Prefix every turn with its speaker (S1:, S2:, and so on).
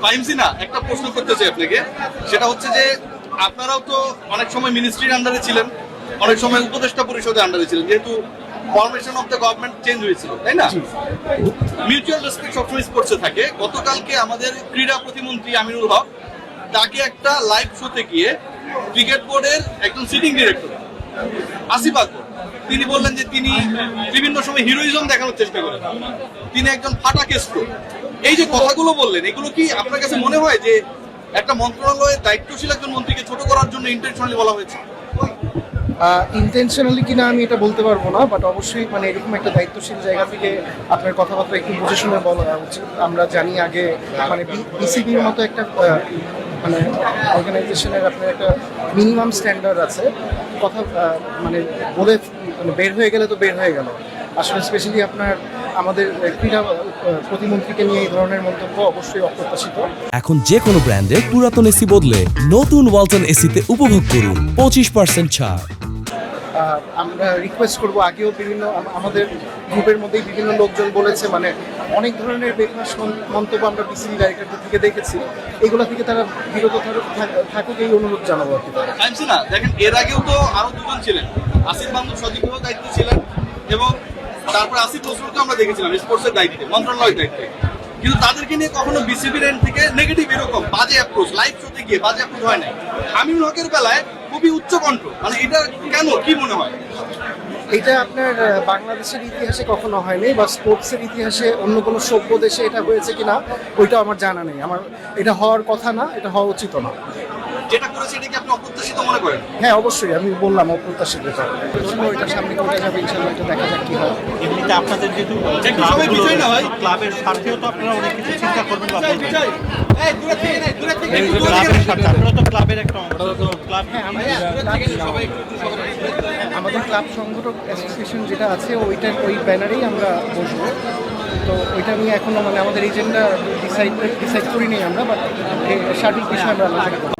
S1: ফাইমসি না, একটা প্রশ্ন করতে চাই আপনাকে, সেটা হচ্ছে যে আপনারাও তো অনেক সময় মিনিস্ট্রির আন্ডারে ছিলেন, অনেক সময় উপদেষ্টা পরিষদের আন্ডারে ছিলেন, যেহেতু formation of the government change হয়েছিল, তাই না? মিউচুয়াল রেসপেক্ট সবসময় স্পোর্টসে থাকে। গতকালকে আমাদের ক্রীড়া প্রতিমন্ত্রী আমিনুল হক তাকে একটা লাইভ শোতে গিয়ে ক্রিকেট বোর্ডের একজন সিটিং ডিরেক্টর আসিফ আকবর তিনি বললেন যে তিনি বিভিন্ন সময় হিরোইজম দেখানোর চেষ্টা করেন, তিনি একজন ফাটা কেষ্ট। এই যে কথাগুলো বললেন, এগুলো কি আপনার কাছে মনে হয় যে একটা মন্ত্রণালয়ের দায়িত্বশীল একজন মন্ত্রীকে ছোট করার জন্য ইন্টেনশনালি বলা হয়েছে?
S2: ইন্টেনশনালি কিনা আমি এটা বলতে পারবো না, বাট অবশ্যই মানে এরকম একটা দায়িত্বশীল জায়গা থেকে আপনার কথাবার্তা একটু বুঝে শুনে বলা উচিত। আমরা জানি আগে মানে বিসিবির মতো একটা মানে অর্গানাইজেশনের আপনার একটা মিনিমাম স্ট্যান্ডার্ড আছে। কথা মানে বলে মানে বের হয়ে গেলে তো বের হয়ে গেল। আসলে স্পেশালি আপনার আমাদের ক্রীড়া প্রতিমন্ত্রীকে নিয়ে এই ধরনের মন্তব্য অবশ্যই অপ্রত্যাশিত।
S3: এখন যে কোনো ব্র্যান্ডের পুরাতন এসি বদলে নতুন ওয়ালটন এসিতে উপভোগ করুন 25% ছাড়।
S2: আমরা রিকোয়েস্ট করব, আগেও বিভিন্ন আমাদের গ্রুপের মধ্যেই বিভিন্ন লোকজন বলেছে, মানে অনেক ধরনের বেফাঁস মন্তব্য আমরা বিসিবি ডাইরেক্টর থেকে দেখেছি, এগুলো থেকে তারা বিরত থাকুক এই অনুরোধ জানাবো আর কি।
S1: টাইমসি না, দেখেন এর আগেও তো আরো দুজন ছিলেন, আসিফ মাহমুদ সচিব দায়িত্বে ছিলেন এবং তারপর আসিফ নজরুলকে আমরা দেখেছিলাম স্পোর্টসের দায়িত্বে, মন্ত্রণালয়ের দায়িত্বে, কিন্তু তাদেরকে নিয়ে কখনো বিসিবির এন্ড থেকে নেগেটিভ এরকম বাজে অ্যাপ্রোচ লাইভ শোতে গিয়ে বাজে অ্যাপ্রোচ হয় নাই। আমিনুল হকের বেলায় খুবই উচ্চকণ্ঠ, মানে এটা কেন, কি মনে হয়?
S2: এটা আপনার বাংলাদেশের ইতিহাসে কখনো হয়নি, বা স্পোর্টসের ইতিহাসে অন্য কোনো সভ্য দেশে এটা হয়েছে কিনা ওইটা আমার জানা নেই। আমার এটা হওয়ার কথা না, এটা হওয়া উচিত না।
S1: যেটা করেছে এটা কি আপনি অপ্রত্যাশিত মনে করেন?
S2: হ্যাঁ অবশ্যই, আমি বললাম অপ্রত্যাশিত। এটা সামনে কোথায় যাবে ইনশাল্লাহ, এটা দেখা যাক কি হয়।
S4: এমনিতে আপনাদের যেহেতু
S1: সবাই বিষয় না হয়,
S4: ক্লাবের স্বার্থেও তো আপনারা অনেক কিছু চিন্তা করবেন বা বলবেন।
S1: একটু
S4: ক্লাবের স্বার্থে আপনারা তো ক্লাবের একটা অংশ, তো ক্লাব
S2: হ্যাঁ, আমাদের ক্লাব সংগঠক অ্যাসোসিয়েশন যেটা আছে ওই ব্যানারেই আমরা বসবো। তো ওইটা নিয়ে এখনো মানে আমাদের এজেন্ডা ডিসাইড করিনি আমরা, বাট সার্বিক বিষয়ে আমরা আলোচনা করবো।